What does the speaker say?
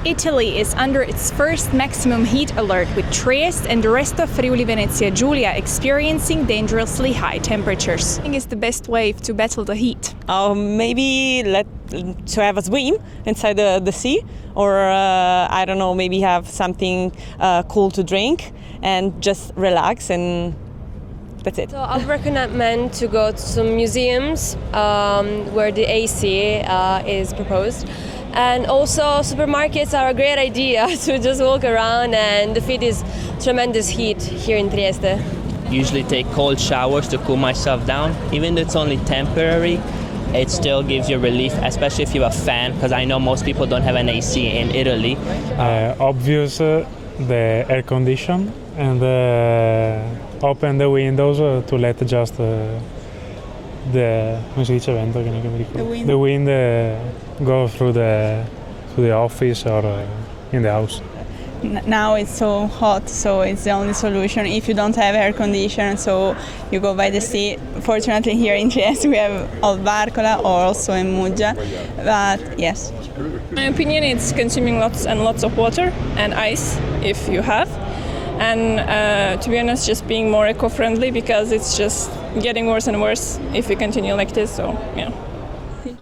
Italy is under its first maximum heat alert, with Trieste and the rest of Friuli Venezia Giulia experiencing dangerously high temperatures. I think it's the best way to battle the heat. Maybe to have a swim inside the sea, or I don't know, maybe have something cool to drink and just relax, and that's it. So I would recommend to go to some museums where the AC is proposed. And also supermarkets are a great idea to just walk around and defeat this tremendous heat here in Trieste. Usually take cold showers to cool myself down. Even though it's only temporary, it still gives you relief, especially if you have a fan, because I know most people don't have an AC in Italy. Obvious, the air condition, and open the windows to let just the come si dice vento che non mi ricordo. The wind go through the office or in the house. Now it's so hot, so it's the only solution if you don't have air condition, so you go by the sea. Fortunately here in Trieste we have Old Barcola or also in Muggia, but yes. My opinion is consuming lots and lots of water and ice if you have, and to be honest, just being more eco-friendly, because it's just getting worse and worse if we continue like this, so yeah.